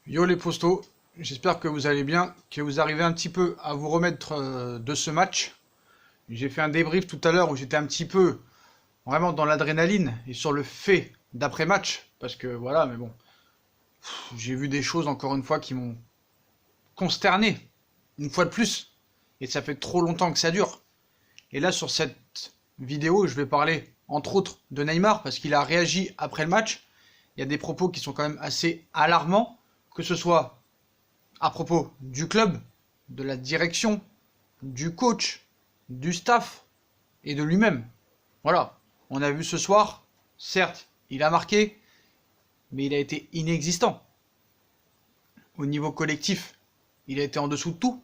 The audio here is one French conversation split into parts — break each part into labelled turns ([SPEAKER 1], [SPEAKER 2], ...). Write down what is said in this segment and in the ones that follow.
[SPEAKER 1] Yo les postos, j'espère que vous allez bien, que vous arrivez un petit peu à vous remettre de ce match. J'ai fait un débrief tout à l'heure où j'étais un petit peu vraiment dans l'adrénaline et sur le fait d'après-match, parce que voilà, mais bon, j'ai vu des choses encore une fois qui m'ont consterné, une fois de plus, et ça fait trop longtemps que ça dure. Et là sur cette vidéo, je vais parler entre autres de Neymar, parce qu'il a réagi après le match. Il y a des propos qui sont quand même assez alarmants, que ce soit à propos du club, de la direction, du coach, du staff et de lui-même. Voilà, on a vu ce soir, certes, il a marqué, mais il a été inexistant. Au niveau collectif, il a été en dessous de tout.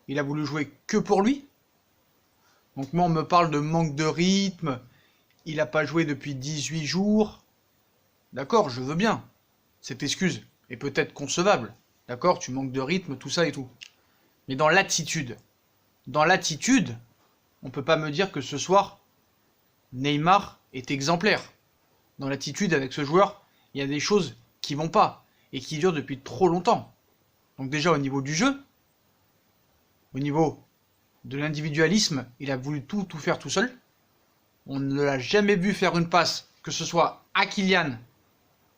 [SPEAKER 1] Il a voulu jouer que pour lui. Donc moi, on me parle de manque de rythme. Il n'a pas joué depuis 18 jours. D'accord, je veux bien. Cette excuse est peut-être concevable. D'accord, tu manques de rythme, tout ça et tout. Mais dans l'attitude, on peut pas me dire que ce soir, Neymar est exemplaire. Dans l'attitude avec ce joueur, il y a des choses qui vont pas et qui durent depuis trop longtemps. Donc déjà au niveau du jeu, au niveau de l'individualisme, il a voulu tout faire tout seul. On ne l'a jamais vu faire une passe, que ce soit à Kylian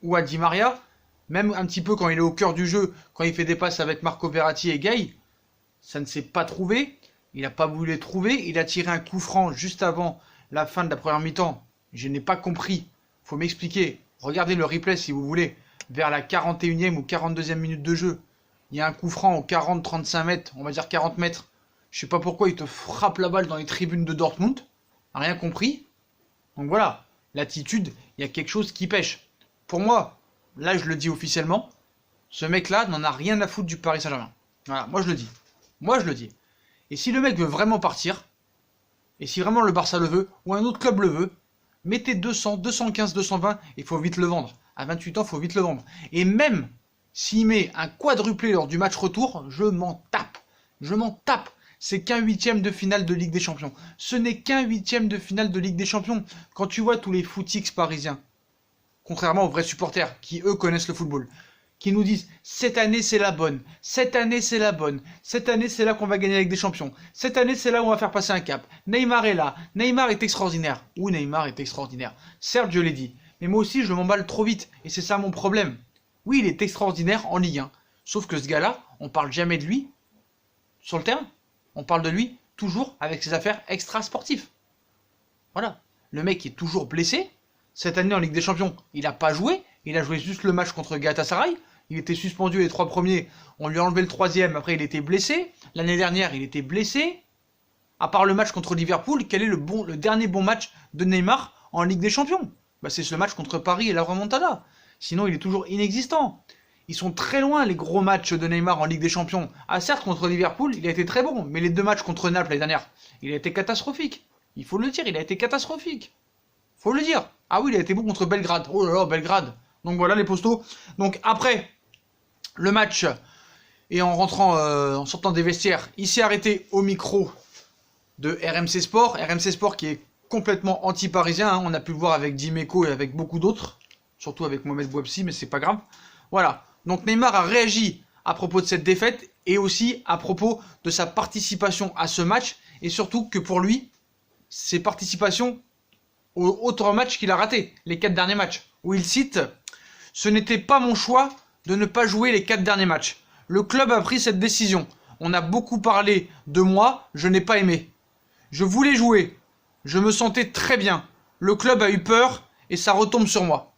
[SPEAKER 1] ou à Di Maria, même un petit peu quand il est au cœur du jeu, quand il fait des passes avec Marco Verratti et Gay, ça ne s'est pas trouvé. Il n'a pas voulu les trouver. Il a tiré un coup franc juste avant la fin de la première mi-temps. Je n'ai pas compris. Faut m'expliquer. Regardez le replay si vous voulez. Vers la 41e ou 42e minute de jeu. Il y a un coup franc aux 40-35 mètres. On va dire 40 mètres. Je sais pas pourquoi il te frappe la balle dans les tribunes de Dortmund. Rien compris. Donc voilà. L'attitude, il y a quelque chose qui pêche. Pour moi, là je le dis officiellement, ce mec-là n'en a rien à foutre du Paris Saint-Germain. Voilà, moi je le dis. Moi je le dis. Et si le mec veut vraiment partir, et si vraiment le Barça le veut, ou un autre club le veut, mettez 200, 215, 220, il faut vite le vendre. À 28 ans, il faut vite le vendre. Et même s'il met un quadruplé lors du match retour, je m'en tape. Je m'en tape. C'est qu'un huitième de finale de Ligue des Champions. Ce n'est qu'un huitième de finale de Ligue des Champions. Quand tu vois tous les footix parisiens, contrairement aux vrais supporters qui eux connaissent le football, qui nous disent cette année c'est la bonne, cette année c'est la bonne, cette année c'est là qu'on va gagner avec des champions, cette année c'est là où on va faire passer un cap. Neymar est là, Neymar est extraordinaire. Oui, Neymar est extraordinaire. Certes, je l'ai dit, mais moi aussi je m'emballe trop vite et c'est ça mon problème. Oui, il est extraordinaire en Ligue 1, sauf que ce gars-là, on parle jamais de lui sur le terrain. On parle de lui toujours avec ses affaires extra-sportives. Voilà, le mec est toujours blessé. Cette année en Ligue des Champions, il n'a pas joué. Il a joué juste le match contre Galatasaray. Il était suspendu les 3 premiers. On lui a enlevé le 3e. Après, il était blessé. L'année dernière, il était blessé. À part le match contre Liverpool, quel est le dernier bon match de Neymar en Ligue des Champions? C'est ce match contre Paris et la remontada. Sinon, il est toujours inexistant. Ils sont très loin, les gros matchs de Neymar en Ligue des Champions. Ah, certes, contre Liverpool, il a été très bon. Mais les 2 matchs contre Naples l'année dernière, il a été catastrophique. Il faut le dire, il a été catastrophique. Faut le dire. Ah oui, il a été bon contre Belgrade. Oh là là, Belgrade. Donc voilà les postos. Donc après le match et en rentrant, en sortant des vestiaires, il s'est arrêté au micro de RMC Sport. RMC Sport qui est complètement anti-parisien. Hein. On a pu le voir avec Dimeco et avec beaucoup d'autres. Surtout avec Mohamed Bouabsi, mais c'est pas grave. Voilà. Donc Neymar a réagi à propos de cette défaite et aussi à propos de sa participation à ce match. Et surtout que pour lui, ses participations aux autres matchs qu'il a ratés, les 4 derniers matchs, où il cite « Ce n'était pas mon choix de ne pas jouer les 4 derniers matchs. Le club a pris cette décision. On a beaucoup parlé de moi, je n'ai pas aimé. Je voulais jouer. Je me sentais très bien. Le club a eu peur et ça retombe sur moi. »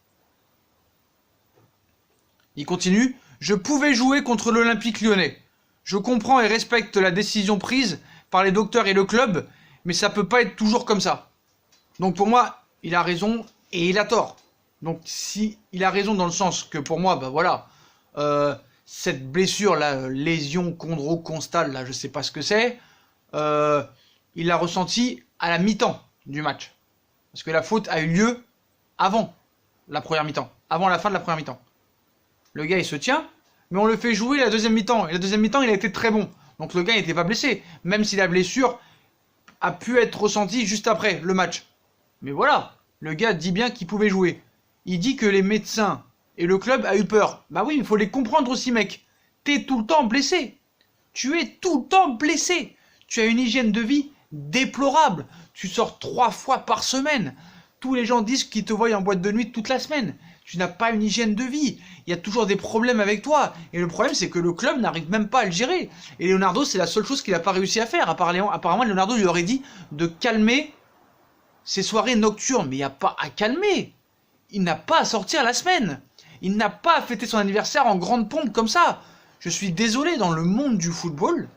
[SPEAKER 1] Il continue « Je pouvais jouer contre l'Olympique Lyonnais. Je comprends et respecte la décision prise par les docteurs et le club, mais ça peut pas être toujours comme ça. » Donc pour moi, il a raison et il a tort. Donc si il a raison dans le sens que pour moi, voilà, cette blessure, la lésion chondrocostale, là, je sais pas ce que c'est, il l'a ressenti à la mi-temps du match. Parce que la faute a eu lieu avant la première mi-temps, avant la fin de la première mi-temps. Le gars, il se tient, mais on le fait jouer la deuxième mi-temps. Et la deuxième mi-temps, il a été très bon. Donc le gars n'était pas blessé, même si la blessure a pu être ressentie juste après le match. Mais voilà, le gars dit bien qu'il pouvait jouer. Il dit que les médecins Et le club a eu peur. Bah oui, il faut les comprendre aussi, mec. T'es tout le temps blessé. Tu es tout le temps blessé. Tu as une hygiène de vie déplorable. Tu sors 3 fois par semaine. Tous les gens disent qu'ils te voient en boîte de nuit toute la semaine. Tu n'as pas une hygiène de vie. Il y a toujours des problèmes avec toi. Et le problème, c'est que le club n'arrive même pas à le gérer. Et Leonardo, c'est la seule chose qu'il n'a pas réussi à faire. Apparemment, Leonardo lui aurait dit de calmer ses soirées nocturnes. Mais il n'y a pas à calmer. Il n'a pas à sortir la semaine. Il n'a pas à fêter son anniversaire en grande pompe comme ça. Je suis désolé, dans le monde du football,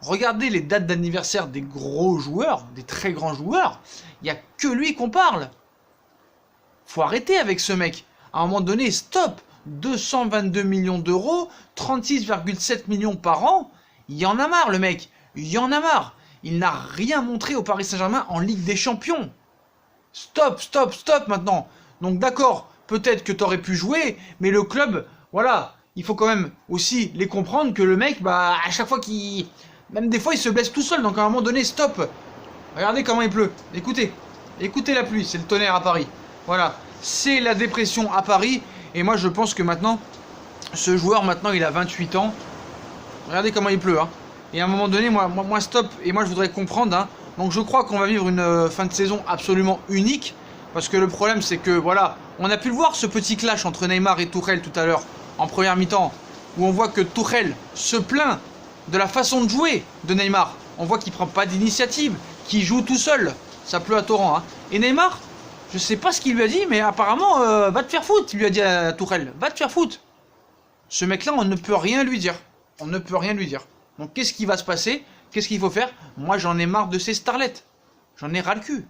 [SPEAKER 1] regardez les dates d'anniversaire des gros joueurs, des très grands joueurs. Il n'y a que lui qu'on parle. Faut arrêter avec ce mec. À un moment donné, stop. 222 millions d'euros, 36,7 millions par an. Il y en a marre, le mec. Il y en a marre. Il n'a rien montré au Paris Saint-Germain en Ligue des Champions. Stop, stop, stop maintenant. Donc d'accord, peut-être que tu aurais pu jouer, mais le club, voilà, il faut quand même aussi les comprendre que le mec, bah, à chaque fois qu'il... Même des fois, il se blesse tout seul, donc à un moment donné, stop. Regardez comment il pleut. Écoutez, écoutez la pluie, c'est le tonnerre à Paris. Voilà, c'est la dépression à Paris. Et moi, je pense que maintenant, ce joueur, maintenant, il a 28 ans. Regardez comment il pleut, hein. Et à un moment donné, moi stop. Et moi, je voudrais comprendre, hein. Donc, je crois qu'on va vivre une fin de saison absolument unique. Parce que le problème, c'est que, voilà, on a pu le voir, ce petit clash entre Neymar et Tuchel tout à l'heure, en première mi-temps, où on voit que Tuchel se plaint de la façon de jouer de Neymar. On voit qu'il prend pas d'initiative, qu'il joue tout seul. Ça pleut à torrent, hein. Et Neymar, je sais pas ce qu'il lui a dit, mais apparemment, va te faire foutre, il lui a dit à Tuchel. Va te faire foutre. Ce mec-là, on ne peut rien lui dire. On ne peut rien lui dire. Donc, qu'est-ce qui va se passer? Qu'est-ce qu'il faut faire? Moi, j'en ai marre de ces starlettes. J'en ai ras le cul.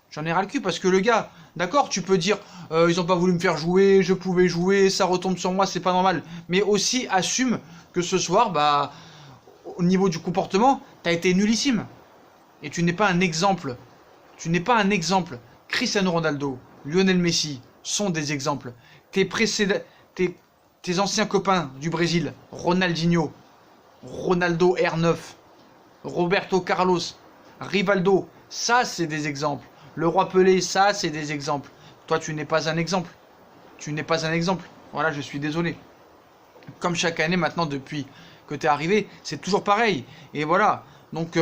[SPEAKER 1] J'en ai ras le cul parce que le gars, d'accord, tu peux dire, ils ont pas voulu me faire jouer, je pouvais jouer, ça retombe sur moi, c'est pas normal. Mais aussi, assume que ce soir, bah, au niveau du comportement, t'as été nullissime. Et tu n'es pas un exemple. Tu n'es pas un exemple. Cristiano Ronaldo, Lionel Messi sont des exemples. Tes anciens copains du Brésil, Ronaldinho, Ronaldo R9, Roberto Carlos, Rivaldo, ça c'est des exemples. Le roi Pelé, ça c'est des exemples. Toi tu n'es pas un exemple. Tu n'es pas un exemple. Voilà, je suis désolé. Comme chaque année maintenant depuis que tu es arrivé, c'est toujours pareil. Et voilà, donc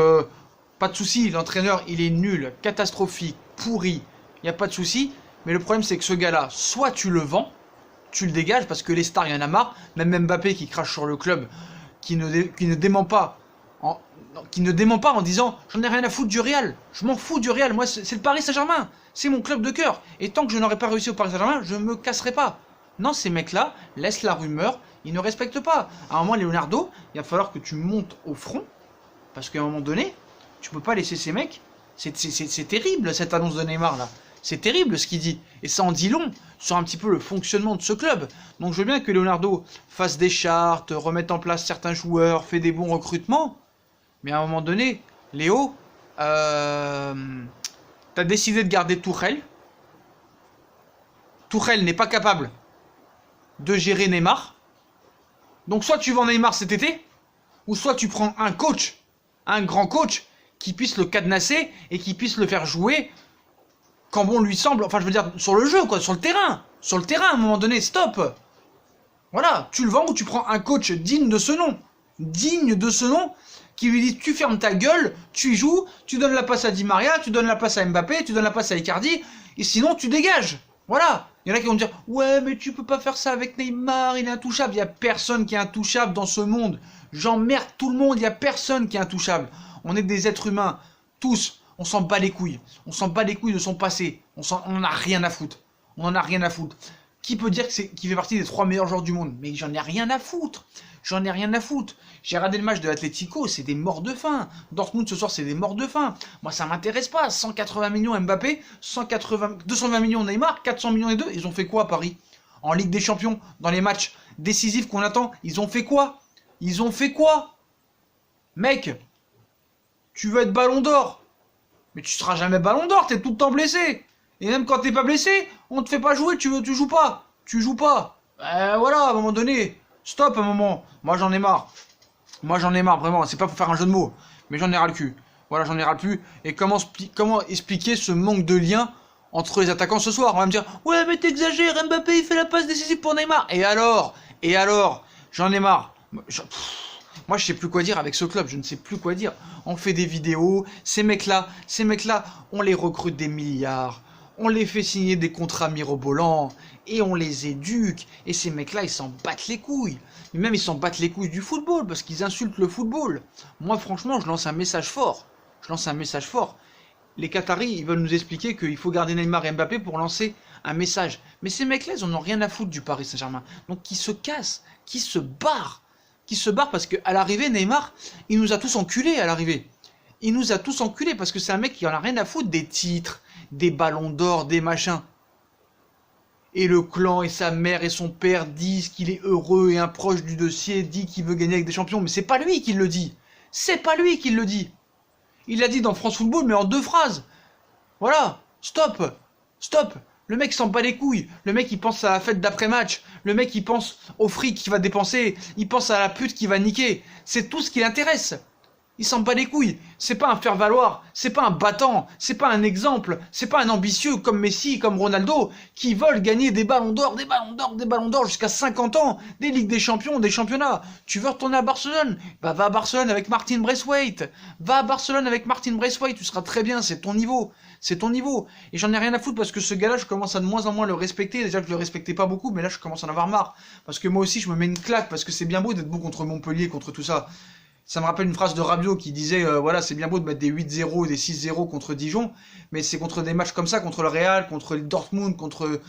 [SPEAKER 1] pas de souci, l'entraîneur il est nul, catastrophique, pourri. Il n'y a pas de souci, mais le problème c'est que ce gars-là, soit tu le vends, tu le dégages parce que les stars, il y en a marre. Même Mbappé qui crache sur le club, qui ne dément pas en disant j'en ai rien à foutre du Real. Je m'en fous du Real, moi c'est le Paris Saint-Germain, c'est mon club de cœur. Et tant que je n'aurai pas réussi au Paris Saint-Germain, je ne me casserai pas. Non, ces mecs-là laissent la rumeur, ils ne respectent pas. À un moment, Leonardo, il va falloir que tu montes au front, parce qu'à un moment donné, tu peux pas laisser ces mecs. C'est terrible cette annonce de Neymar là. C'est terrible ce qu'il dit. Et ça en dit long sur un petit peu le fonctionnement de ce club. Donc je veux bien que Leonardo fasse des chartes, remette en place certains joueurs, fait des bons recrutements. Mais à un moment donné, Léo, t'as décidé de garder Tuchel. Tuchel n'est pas capable de gérer Neymar. Donc soit tu vends Neymar cet été, ou soit tu prends un coach, un grand coach, qui puisse le cadenasser et qui puisse le faire jouer quand bon lui semble, enfin je veux dire sur le jeu quoi, sur le terrain à un moment donné, stop. Voilà, tu le vends ou tu prends un coach digne de ce nom, qui lui dit tu fermes ta gueule, tu joues, tu donnes la passe à Di Maria, tu donnes la passe à Mbappé, tu donnes la passe à Icardi, et sinon tu dégages. Voilà, il y en a qui vont dire ouais mais tu peux pas faire ça avec Neymar, il est intouchable. Il y a personne qui est intouchable dans ce monde. J'emmerde tout le monde, il y a personne qui est intouchable. On est des êtres humains, tous. On s'en bat les couilles. On s'en bat les couilles de son passé. On en a rien à foutre. On en a rien à foutre. Qui peut dire qu'il fait partie des 3 meilleurs joueurs du monde? Mais j'en ai rien à foutre. J'en ai rien à foutre. J'ai regardé le match de l'Atlético, c'est des morts de faim. Dortmund ce soir, c'est des morts de faim. Moi, ça m'intéresse pas. 180 millions Mbappé, 220 millions Neymar, 400 millions les deux. Ils ont fait quoi à Paris? En Ligue des Champions, dans les matchs décisifs qu'on attend, ils ont fait quoi? Ils ont fait quoi? Mec, tu veux être ballon d'or? Mais tu seras jamais ballon d'or, t'es tout le temps blessé. Et même quand t'es pas blessé, on te fait pas jouer, tu joues pas. Tu joues pas. Voilà, à un moment donné, stop un moment. Moi j'en ai marre. Moi j'en ai marre, vraiment. C'est pas pour faire un jeu de mots. Mais j'en ai ras le cul. Voilà, j'en ai ras le cul. Et comment expliquer ce manque de lien entre les attaquants ce soir. On va me dire, ouais mais t'exagères, Mbappé il fait la passe décisive pour Neymar. Et alors, j'en ai marre. Moi je sais plus quoi dire avec ce club, je ne sais plus quoi dire. On fait des vidéos, ces mecs-là, on les recrute des milliards. On les fait signer des contrats mirobolants et on les éduque. Et ces mecs-là, ils s'en battent les couilles. Mais même, ils s'en battent les couilles du football parce qu'ils insultent le football. Moi, franchement, je lance un message fort. Les Qataris, ils veulent nous expliquer qu'il faut garder Neymar et Mbappé pour lancer un message. Mais ces mecs-là, ils en ont rien à foutre du Paris Saint-Germain. Donc, qui se cassent, qui se barrent parce qu'à l'arrivée, Neymar, il nous a tous enculés à l'arrivée. Il nous a tous enculés parce que c'est un mec qui en a rien à foutre des titres, des ballons d'or, des machins. Et le clan et sa mère et son père disent qu'il est heureux et un proche du dossier dit qu'il veut gagner avec des champions. Mais c'est pas lui qui le dit. C'est pas lui qui le dit. Il l'a dit dans France Football, mais en 2 phrases. Voilà. Stop. Le mec s'en bat les couilles. Le mec il pense à la fête d'après-match. Le mec il pense au fric qu'il va dépenser. Il pense à la pute qu'il va niquer. C'est tout ce qui l'intéresse. Il s'en bat les couilles. C'est pas un faire-valoir, c'est pas un battant, c'est pas un exemple, c'est pas un ambitieux comme Messi, comme Ronaldo, qui veulent gagner des ballons d'or jusqu'à 50 ans, des Ligues des Champions, des championnats. Tu veux retourner à Barcelone? Bah va à Barcelone avec Martin Braithwaite. Tu seras très bien, c'est ton niveau. Et j'en ai rien à foutre parce que ce gars-là, je commence à de moins en moins le respecter. Déjà que je le respectais pas beaucoup, mais là je commence à en avoir marre. Parce que moi aussi je me mets une claque, parce que c'est bien beau d'être bon contre Montpellier, contre tout ça. Ça me rappelle une phrase de Rabiot qui disait voilà, c'est bien beau de mettre des 8-0 et des 6-0 contre Dijon, mais c'est contre des matchs comme ça, contre le Real, contre le Dortmund, contre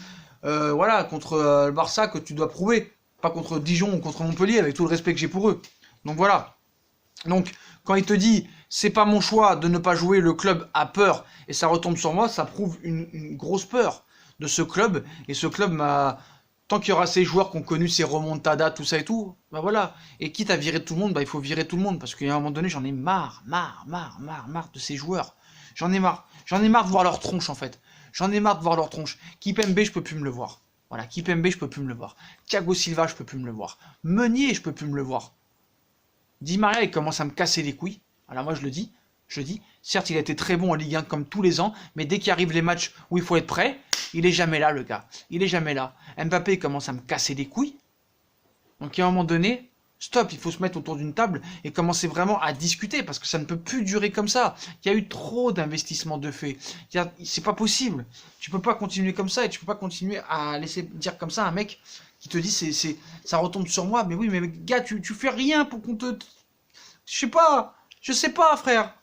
[SPEAKER 1] le Barça que tu dois prouver, pas contre Dijon ou contre Montpellier, avec tout le respect que j'ai pour eux. Donc voilà. Donc quand il te dit c'est pas mon choix de ne pas jouer, le club a peur et ça retombe sur moi, ça prouve une grosse peur de ce club, et ce club m'a... Tant qu'il y aura ces joueurs qui ont connu ces remontadas, tout ça et tout, bah voilà. Et quitte à virer tout le monde, bah il faut virer tout le monde. Parce qu'à un moment donné, j'en ai marre de ces joueurs. J'en ai marre. J'en ai marre de voir leur tronche, en fait. Kipembe, je peux plus me le voir. Voilà, Kipembe, je peux plus me le voir. Thiago Silva, je peux plus me le voir. Meunier, je peux plus me le voir. Di Maria, il commence à me casser les couilles. Alors moi, je le dis, certes, il a été très bon en Ligue 1 comme tous les ans, mais dès qu'arrivent les matchs où il faut être prêt, il est jamais là, le gars. Il est jamais là. Mbappé commence à me casser les couilles. Donc à un moment donné, stop, il faut se mettre autour d'une table et commencer vraiment à discuter, parce que ça ne peut plus durer comme ça. Il y a eu trop d'investissements de fait. C'est pas possible. Tu peux pas continuer comme ça, et tu peux pas continuer à laisser dire comme ça un mec qui te dit ça retombe sur moi. Mais oui, mais gars, tu fais rien pour qu'on te... Je sais pas, frère.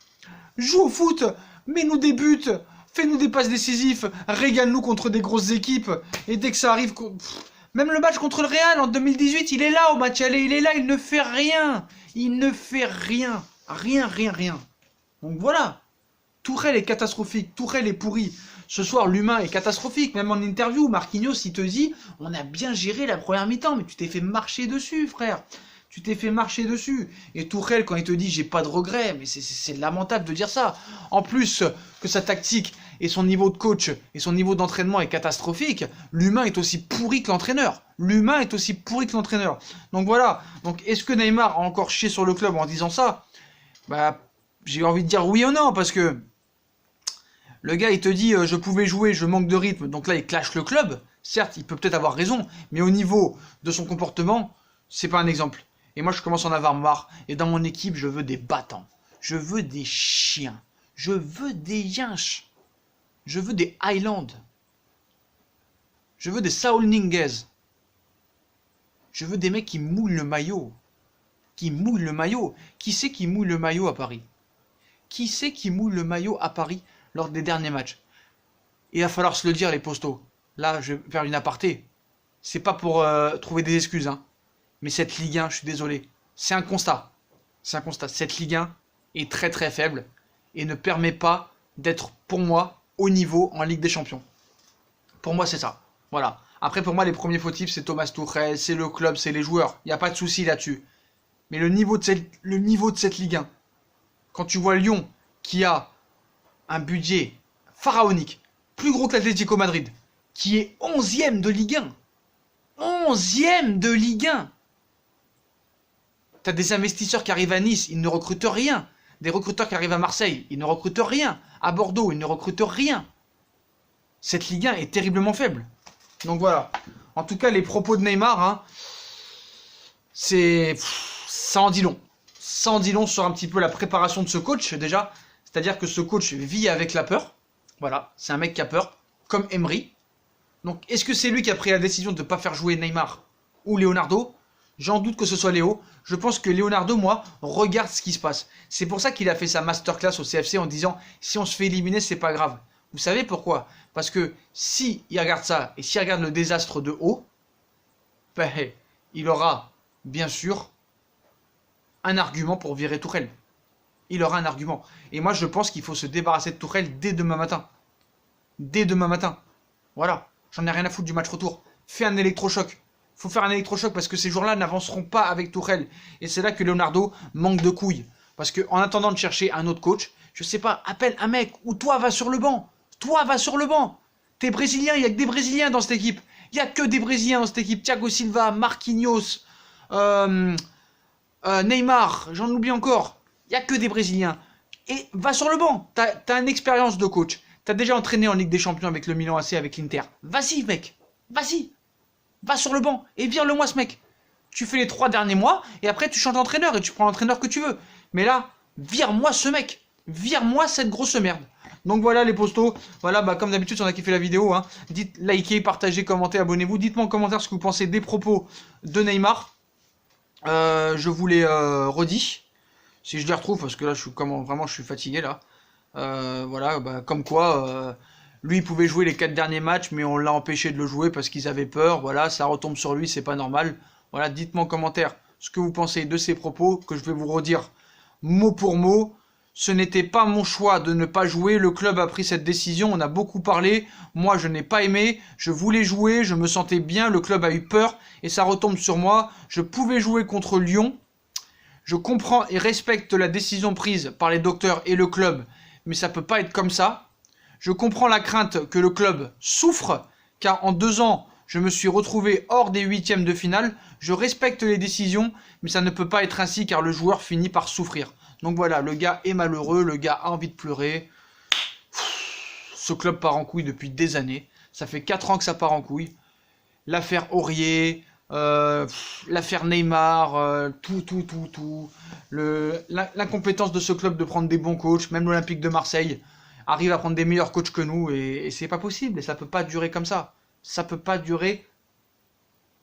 [SPEAKER 1] Joue au foot, mets-nous des buts, fais-nous des passes décisives, régale-nous contre des grosses équipes. Et dès que ça arrive... Même le match contre le Real en 2018, il est là au match aller, il est là, il ne fait rien. Rien. Donc voilà. Tourelle est catastrophique, Tourelle est pourri. Ce soir, l'humain est catastrophique. Même en interview, Marquinhos, il te dit, on a bien géré la première mi-temps, mais tu t'es fait marcher dessus, frère. Et Tourelle, quand il te dit j'ai pas de regrets, mais c'est lamentable de dire ça. En plus que sa tactique et son niveau de coach et son niveau d'entraînement est catastrophique, l'humain est aussi pourri que l'entraîneur. Donc voilà. Donc est-ce que Neymar a encore chié sur le club en disant ça? Bah, j'ai envie de dire oui ou non, parce que le gars il te dit je pouvais jouer, je manque de rythme, donc là il clash le club. Certes, il peut peut-être avoir raison, mais au niveau de son comportement, c'est pas un exemple. Et moi, je commence à en avoir marre. Et dans mon équipe, je veux des battants. Je veux des chiens. Je veux des yinches. Je veux des Highlands. Je veux des Saul Niguez. Je veux des mecs qui mouillent le maillot. Qui c'est qui mouille le maillot à Paris? Lors des derniers matchs? Il va falloir se le dire, les postos. Là, je vais faire une aparté. C'est pas pour trouver des excuses, hein. Mais cette Ligue 1, je suis désolé, c'est un constat. Cette Ligue 1 est très très faible et ne permet pas d'être, pour moi, au niveau en Ligue des Champions. Pour moi, c'est ça. Voilà. Après, pour moi, les premiers fautifs, c'est Thomas Tuchel, c'est le club, c'est les joueurs. Il n'y a pas de souci là-dessus. Mais le niveau de cette Ligue 1, quand tu vois Lyon, qui a un budget pharaonique, plus gros que l'Atlético Madrid, qui est 11e de Ligue 1. 11e de Ligue 1. T'as des investisseurs qui arrivent à Nice, ils ne recrutent rien. Des recruteurs qui arrivent à Marseille, ils ne recrutent rien. À Bordeaux, ils ne recrutent rien. cette Ligue 1 est terriblement faible. Donc voilà. En tout cas, les propos de Neymar, hein, ça en dit long. Ça en dit long sur un petit peu la préparation de ce coach, déjà. C'est-à-dire que ce coach vit avec la peur. Voilà, c'est un mec qui a peur, comme Emery. Donc, est-ce que c'est lui qui a pris la décision de ne pas faire jouer Neymar ou Leonardo? J'en doute que ce soit Léo. Je pense que Leonardo, moi, regarde ce qui se passe. C'est pour ça qu'il a fait sa masterclass au CFC en disant « Si on se fait éliminer, c'est pas grave ». Vous savez pourquoi? Parce que si il regarde ça et s'il regarde le désastre de haut, ben, il aura, bien sûr, un argument pour virer Tourelle. Il aura un argument. Et moi, je pense qu'il faut se débarrasser de Tourelle dès demain matin. Dès demain matin. Voilà. J'en ai rien à foutre du match retour. Fais un électrochoc. Faut faire un électrochoc parce que ces joueurs-là n'avanceront pas avec Tourelle. Et c'est là que Leonardo manque de couilles. Parce qu'en attendant de chercher un autre coach, je sais pas, appelle un mec ou toi va sur le banc. Toi va sur le banc. T'es brésilien, il n'y a que des brésiliens dans cette équipe. Il n'y a que des brésiliens dans cette équipe. Thiago Silva, Marquinhos, Neymar, j'en oublie encore. Il n'y a que des brésiliens. Et va sur le banc. T'as une expérience de coach. T'as déjà entraîné en Ligue des Champions avec le Milan AC, avec l'Inter. Vas-y mec. Vas-y. Va sur le banc et vire-le-moi ce mec. Tu fais les 3 derniers mois et après tu changes d'entraîneur et tu prends l'entraîneur que tu veux. Mais là, vire-moi ce mec. Vire-moi cette grosse merde. Donc voilà les postos. Voilà, bah, comme d'habitude, si on a kiffé la vidéo, hein, dites, likez, partagez, commentez, abonnez-vous. Dites-moi en commentaire ce que vous pensez des propos de Neymar. Je vous les redis. Si je les retrouve, parce que là, vraiment, je suis fatigué là. Voilà, bah, comme quoi, lui, il pouvait jouer les 4 derniers matchs, mais on l'a empêché de le jouer parce qu'ils avaient peur. Voilà, ça retombe sur lui, c'est pas normal. Voilà, dites-moi en commentaire ce que vous pensez de ces propos, que je vais vous redire mot pour mot. Ce n'était pas mon choix de ne pas jouer, le club a pris cette décision, on a beaucoup parlé, moi je n'ai pas aimé, je voulais jouer, je me sentais bien, le club a eu peur, et ça retombe sur moi, je pouvais jouer contre Lyon, je comprends et respecte la décision prise par les docteurs et le club, mais ça peut pas être comme ça, je comprends la crainte que le club souffre, car en 2 ans, je me suis retrouvé hors des 8e de finale, je respecte les décisions, mais ça ne peut pas être ainsi car le joueur finit par souffrir. Donc voilà, le gars est malheureux, le gars a envie de pleurer. Ce club part en couille depuis des années. Ça fait 4 ans que ça part en couille. L'affaire Aurier, l'affaire Neymar, tout. L'incompétence de ce club de prendre des bons coachs, même l'Olympique de Marseille arrive à prendre des meilleurs coachs que nous et c'est pas possible et ça peut pas durer comme ça. Ça peut pas durer.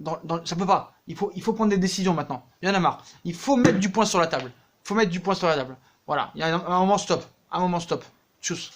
[SPEAKER 1] Ça peut pas. Il faut prendre des décisions maintenant. Il y en a marre. Il faut mettre du poing sur la table. Faut mettre du poing sur la table. Voilà. Il y a un moment stop. Un moment stop. Tchuss.